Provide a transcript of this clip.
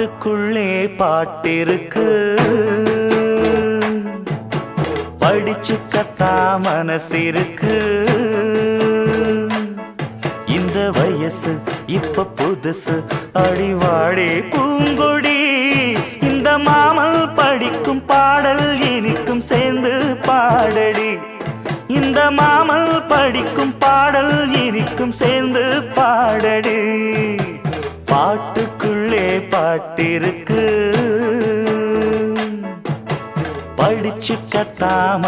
பாட்டுக்குள்ளே பாட்டிருக்கு, படிச்சுக்கத்தா மனசிருக்கு. இந்த வயசு இப்ப புதுசு, அடிவாடி பூங்கொடி. இந்த மாமல் படிக்கும் பாடல் இனிக்கும் சேர்ந்து பாடடி. இந்த மாமல் படிக்கும் பாடல் இனிக்கும் சேர்ந்து பாடடி. பாட்டுக்குள்ளே பாட்டிருக்கு, படிச்சுக்கத்தாம